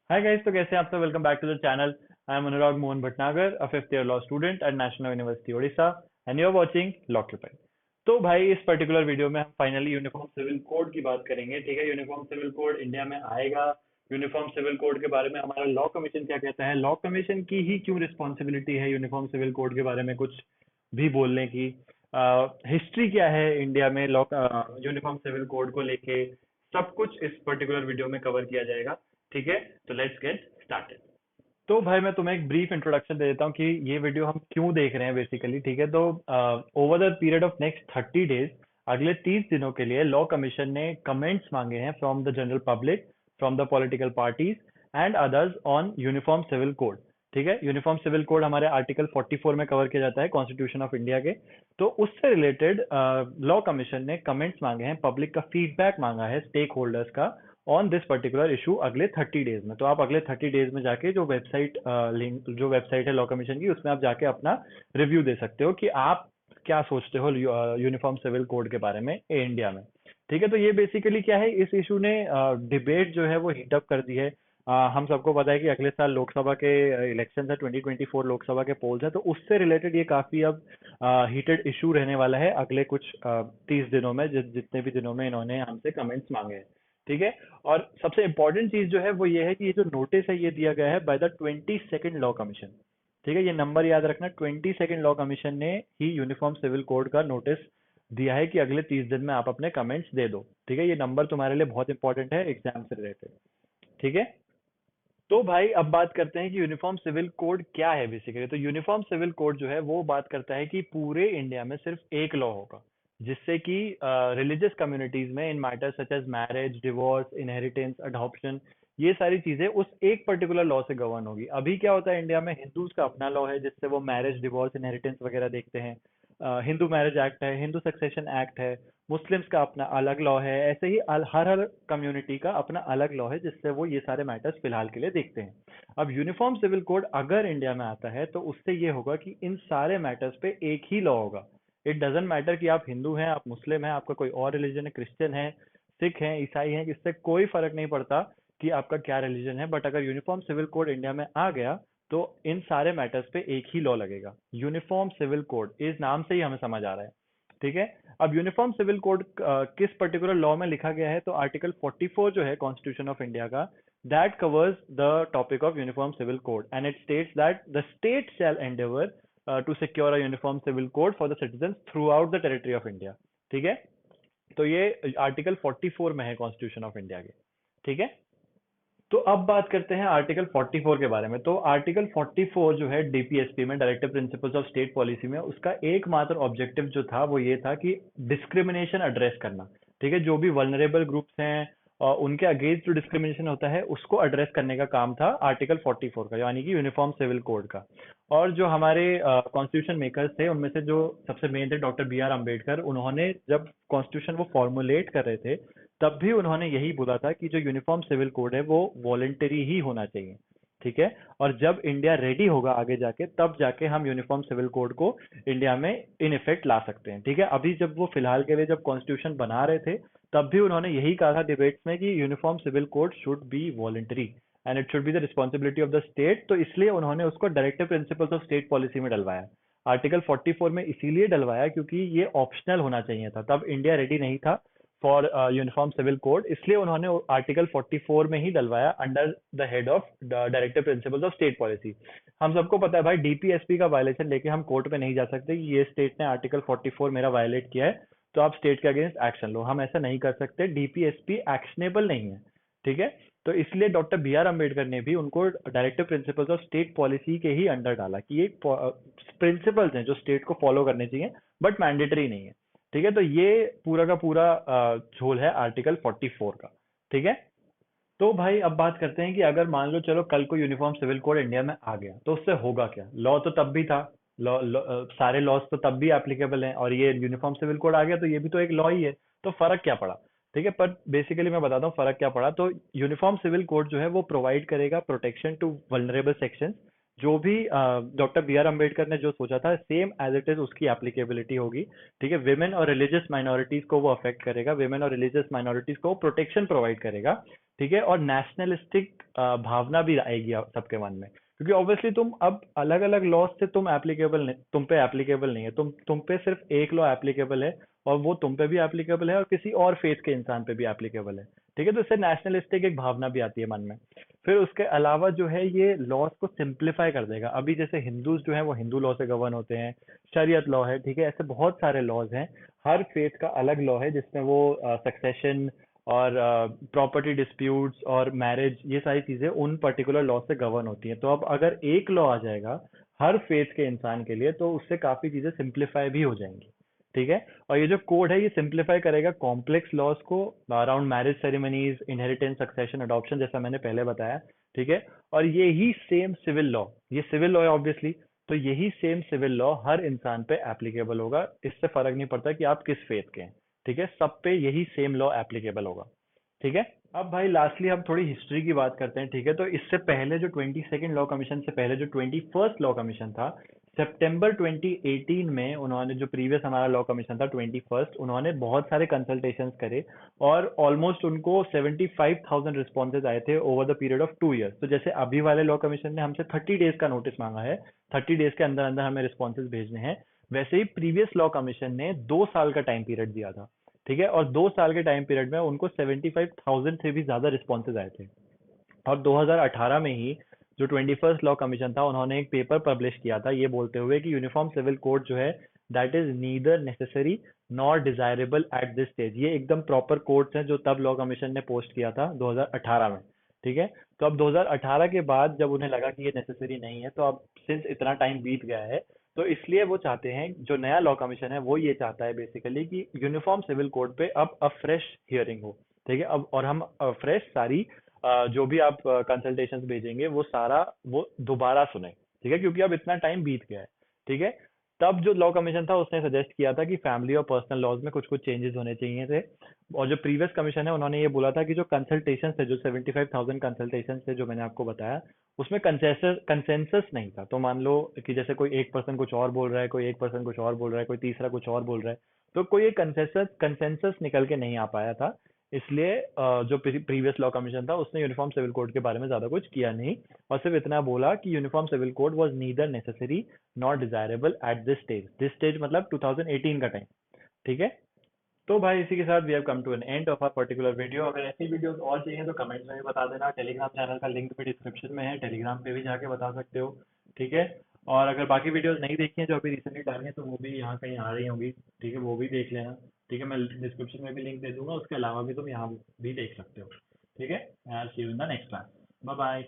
Hi guys, तो कैसे हैं आप सब। Welcome back to the channel. I am Anurag Mohan Bhatnagar, a fifth year law student at national university Odisha, and you are watching लॉक्यूपाई। तो भाई, इस पर्टिकुलर वीडियो में हम फाइनली यूनिफॉर्म सिविल कोड की बात करेंगे। ठीक है, यूनिफॉर्म सिविल कोड इंडिया में आएगा। यूनिफॉर्म सिविल कोड के बारे में हमारा लॉ कमीशन क्या कहता है, लॉ कमीशन की ही क्यों रिस्पॉन्सिबिलिटी है यूनिफॉर्म सिविल कोड के बारे में कुछ भी बोलने की, हिस्ट्री क्या है इंडिया में लॉ यूनिफॉर्म सिविल कोड को लेके, सब कुछ इस पर्टिकुलर वीडियो में कवर किया जाएगा। ठीक है, तो लेट्स गेट स्टार्टेड। तो भाई, मैं तुम्हें एक ब्रीफ इंट्रोडक्शन दे देता हूँ कि ये वीडियो हम क्यों देख रहे हैं बेसिकली। ठीक है, तो over the period of next 30 days, अगले 30 दिनों के लिए लॉ कमीशन ने कमेंट्स मांगे हैं from the general public, from the political parties and others on uniform civil code. ठीक है, यूनिफॉर्म सिविल कोड हमारे आर्टिकल 44 में कवर किया जाता है कॉन्स्टिट्यूशन ऑफ इंडिया के। तो उससे रिलेटेड लॉ कमीशन ने कमेंट्स मांगे हैं, पब्लिक का फीडबैक मांगा है, स्टेक होल्डर्स का, ऑन दिस पर्टिकुलर इशू अगले 30 डेज में। तो आप अगले 30 डेज में जाके जो वेबसाइट लिंक, जो वेबसाइट है लॉ कमीशन की, उसमें आप जाके अपना रिव्यू दे सकते हो कि आप क्या सोचते हो यूनिफॉर्म सिविल कोड के बारे में इंडिया में। ठीक है, तो ये बेसिकली क्या है, इस इशू ने डिबेट जो है वो हीटअप कर दी है। हम सबको पता है कि अगले साल लोकसभा के इलेक्शन है, 2024 लोकसभा के पोल्स है, तो उससे रिलेटेड ये काफी अब हीटेड इशू रहने वाला है अगले कुछ 30 दिनों में, जितने भी दिनों में इन्होंने हमसे कमेंट्स मांगे हैं। ठीक है, और सबसे इम्पोर्टेंट चीज जो है वो ये है कि ये जो नोटिस है ये दिया गया है by the 22nd law commission. ठीक है, ये नंबर याद रखना, 22nd लॉ कमीशन ने ही यूनिफॉर्म सिविल कोड का नोटिस दिया है कि अगले 30 दिन में आप अपने कमेंट्स दे दो। ठीक है, ये नंबर तुम्हारे लिए बहुत इंपॉर्टेंट है एग्जाम से रिलेटेड। ठीक है, तो भाई अब बात करते हैं कि यूनिफॉर्म सिविल कोड क्या है बेसिकली। तो यूनिफॉर्म सिविल कोड जो है वो बात करता है कि पूरे इंडिया में सिर्फ एक लॉ होगा, जिससे कि रिलीजियस कम्युनिटीज में इन matters such as marriage, divorce, inheritance, adoption, ये सारी चीजें उस एक पर्टिकुलर लॉ से गवर्न होगी। अभी क्या होता है, इंडिया में हिंदूज का अपना लॉ है जिससे वो मैरिज, डिवोर्स, इनहेरिटेंस वगैरह देखते हैं। हिंदू मैरिज एक्ट है, हिंदू सक्सेशन एक्ट है, मुस्लिम्स का अपना अलग लॉ है। ऐसे ही हर हर कम्युनिटी का अपना अलग लॉ है जिससे वो ये सारे मैटर्स फिलहाल के लिए देखते हैं। अब यूनिफॉर्म सिविल कोड अगर इंडिया में आता है तो उससे ये होगा कि इन सारे मैटर्स पे एक ही लॉ होगा। इट डजेंट मैटर कि आप हिंदू हैं, आप मुस्लिम हैं, आपका कोई और रिलीजन है, क्रिश्चियन है, सिख हैं, ईसाई हैं, इससे कोई फर्क नहीं पड़ता कि आपका क्या रिलीजन है। बट अगर यूनिफॉर्म सिविल कोड इंडिया में आ गया तो इन सारे मैटर्स पे एक ही लॉ लगेगा। यूनिफॉर्म सिविल कोड, इस नाम से ही हमें समझ आ रहा है। ठीक है, अब यूनिफॉर्म सिविल कोड किस पर्टिकुलर लॉ में लिखा गया है, तो आर्टिकल 44 जो है कॉन्स्टिट्यूशन ऑफ इंडिया का, that covers the topic of uniform civil code, and it states that the state shall endeavour to secure a uniform civil code for the citizen throughout the territory of India. ठीक है, तो ये article 44 में है constitution of India के। ठीक है, तो अब बात करते हैं आर्टिकल 44 के बारे में। तो आर्टिकल 44 जो है डीपीएसपी में, directive principles of state policy में, उसका एकमात्र ऑब्जेक्टिव जो था वो ये था कि डिस्क्रिमिनेशन एड्रेस करना। ठीक है, जो भी वल्नरेबल ग्रुप्स हैं और उनके अगेंस्ट जो डिस्क्रिमिनेशन होता है उसको एड्रेस करने का काम था आर्टिकल 44 का, यानी कि यूनिफॉर्म सिविल कोड का। और जो हमारे कॉन्स्टिट्यूशन मेकर्स थे उनमें से जो सबसे मेन थे डॉक्टर बी आर अम्बेडकर, उन्होंने जब कॉन्स्टिट्यूशन वो फॉर्मुलेट कर रहे थे तब भी उन्होंने यही बोला था कि जो यूनिफॉर्म सिविल कोड है वो वॉलेंटरी ही होना चाहिए। ठीक है, और जब इंडिया रेडी होगा आगे जाके, तब जाके हम यूनिफॉर्म सिविल कोड को इंडिया में इन इफेक्ट ला सकते हैं। ठीक है, अभी जब वो फिलहाल के लिए जब कॉन्स्टिट्यूशन बना रहे थे तब भी उन्होंने यही कहा था डिबेट्स में कि uniform civil code should be voluntary and it should be the responsibility of the state. तो इसलिए उन्होंने उसको directive principles of state policy में डलवाया। आर्टिकल 44 में इसीलिए डलवाया क्योंकि ये ऑप्शनल होना चाहिए था, तब इंडिया रेडी नहीं था फॉर यूनिफॉर्म सिविल कोड, इसलिए उन्होंने आर्टिकल 44 में ही डलवाया under the head of directive principles of state policy. हम सबको पता है भाई, डीपीएसपी का वायलेशन लेके हम कोर्ट पे नहीं जा सकते कि ये स्टेट ने आर्टिकल 44 मेरा वायलेट किया है तो आप स्टेट के अगेंस्ट एक्शन लो। हम ऐसा नहीं कर सकते, डीपीएसपी एक्शनेबल नहीं है। ठीक है, तो इसलिए डॉक्टर बी आर अम्बेडकर ने भी उनको directive principles of state policy के ही अंडर डाला कि ये प्रिंसिपल्स हैं जो स्टेट को फॉलो करने चाहिए, बट मैंडेटरी नहीं है। ठीक है, तो ये पूरा का पूरा झोल है आर्टिकल 44 का। ठीक है, तो भाई अब बात करते हैं कि अगर मान लो चलो कल को यूनिफॉर्म सिविल कोड इंडिया में आ गया तो उससे होगा क्या। लॉ तो तब भी था, सारे लॉज तो तब भी एप्लीकेबल हैं, और ये यूनिफॉर्म सिविल कोड आ गया तो ये भी तो एक लॉ ही है। तो फर्क क्या पड़ा। ठीक है, पर बेसिकली मैं बताता हूँ फर्क क्या पड़ा। तो यूनिफॉर्म सिविल कोड जो है वो प्रोवाइड करेगा प्रोटेक्शन टू वल्नरेबल सेक्शन, जो भी डॉक्टर बी आर अम्बेडकर ने जो सोचा था सेम एज इट इज उसकी एप्लीकेबिलिटी होगी। ठीक है, विमेन और रिलीजियस माइनॉरिटीज को वो अफेक्ट करेगा, विमेन और रिलीजियस माइनॉरिटीज को प्रोटेक्शन प्रोवाइड करेगा। ठीक है, और नेशनलिस्टिक भावना भी आएगी सबके मन में, क्योंकि ऑब्वियसली तुम अब अलग अलग लॉज से तुम एप्लीकेबल नहीं, तुम पे एप्लीकेबल नहीं है, तुम पे सिर्फ एक लॉ एप्लीकेबल है, और वो तुम पे भी एप्लीकेबल है और किसी और फेथ के इंसान पे भी एप्लीकेबल है। ठीक है, तो इससे नेशनलिस्टिक एक भावना भी आती है मन में। फिर उसके अलावा जो है ये लॉज को सिंप्लीफाई कर देगा। अभी जैसे हिंदूज जो है वो हिंदू लॉ से गवर्न होते हैं, शरीयत लॉ है, ठीक है, ऐसे बहुत सारे लॉज हैं। हर फेथ का अलग लॉ है जिसमें वो सक्सेशन और प्रॉपर्टी डिस्प्यूट्स और मैरिज, ये सारी चीजें उन पर्टिकुलर लॉ से गवर्न होती हैं। तो अब अगर एक लॉ आ जाएगा हर फेथ के इंसान के लिए, तो उससे काफी चीजें सिंप्लीफाई भी हो जाएंगी। ठीक है, और ये जो कोड है ये सिंप्लीफाई करेगा कॉम्प्लेक्स लॉज को around marriage ceremonies, inheritance, succession, adoption, जैसा मैंने पहले बताया। ठीक है, और यही सेम सिविल लॉ, ये सिविल लॉ है ऑब्वियसली, तो यही सेम सिविल लॉ हर इंसान पे एप्लीकेबल होगा। इससे फर्क नहीं पड़ता कि आप किस फेथ के हैं। ठीक है, सब पे यही सेम लॉ एप्लीकेबल होगा। ठीक है, अब भाई लास्टली हम थोड़ी हिस्ट्री की बात करते हैं। ठीक है, तो इससे पहले जो 22nd लॉ कमीशन से पहले जो 21st लॉ कमीशन था, सितंबर 2018 में उन्होंने, जो प्रीवियस हमारा लॉ कमीशन था 21st, उन्होंने बहुत सारे कंसल्टेशंस करे और ऑलमोस्ट उनको 75,000 रिस्पॉन्सेज आए थे over the period of 2 years। तो जैसे अभी वाले लॉ कमीशन ने हमसे 30 डेज का नोटिस मांगा है, 30 डेज के अंदर अंदर हमें रिस्पॉन्सेज भेजने हैं, वैसे ही प्रीवियस लॉ कमीशन ने 2 साल का टाइम पीरियड दिया था। ठीक है, और 2 साल के टाइम पीरियड में उनको 75,000 से भी ज्यादा रिस्पॉन्सेज आए थे। और 2018 में ही जो 21st लॉ कमीशन था, उन्होंने एक पेपर पब्लिश किया था ये बोलते हुए कि यूनिफॉर्म सिविल कोड जो है that is neither necessary nor desirable at this stage. ये एकदम प्रॉपर कोड्स हैं जो तब लॉ कमीशन ने पोस्ट किया था 2018 में। ठीक है, तो अब 2018 के बाद जब उन्हें लगा कि ये नेसेसरी नहीं है, तो अब सिंस इतना टाइम बीत गया है, तो इसलिए वो चाहते हैं, जो नया लॉ कमीशन है वो ये चाहता है बेसिकली कि यूनिफॉर्म सिविल कोड पे अब फ्रेश हियरिंग हो। ठीक है, अब और हम फ्रेश सारी जो भी आप कंसल्टेशंस भेजेंगे वो सारा वो दोबारा सुने। ठीक है, क्योंकि अब इतना टाइम बीत गया है। ठीक है, तब जो लॉ कमीशन था उसने सजेस्ट किया था कि फैमिली और पर्सनल लॉज में कुछ कुछ चेंजेस होने चाहिए थे। और जो प्रीवियस कमीशन है उन्होंने ये बोला था कि जो कंसल्टेशन थे, जो 75,000 कंसल्टेशन थे जो मैंने आपको बताया, उसमें कंसेंसस नहीं था। तो मान लो कि जैसे कोई एक पर्सन कुछ और बोल रहा है, कोई एक पर्सन कुछ और बोल रहा है, कोई तीसरा कुछ और बोल रहा है, तो कोई एक कंसेंसस निकल के नहीं आ पाया था। इसलिए जो प्रीवियस लॉ कमीशन था उसने यूनिफॉर्म सिविल कोड के बारे में ज्यादा कुछ किया नहीं, और सिर्फ इतना बोला कि uniform civil code was neither necessary not desirable at this stage. This stage मतलब 2018 का टाइम। ठीक है, तो भाई इसी के साथ we have come to an end of our particular video. अगर ऐसी वीडियोस और चाहिए तो कमेंट्स में भी बता देना। टेलीग्राम चैनल का लिंक भी डिस्क्रिप्शन में है, टेलीग्राम पे भी जाके बता सकते हो। ठीक है, और अगर बाकी वीडियोस नहीं देखी हैं जो अभी रिसेंटली डाली हैं, तो वो भी यहाँ कहीं आ रही होंगी। ठीक है, वो भी देख लेना। ठीक है, मैं डिस्क्रिप्शन में भी लिंक दे दूंगा, उसके अलावा भी तुम यहाँ भी देख सकते हो। ठीक है, आई सी you in the next class. Bye bye.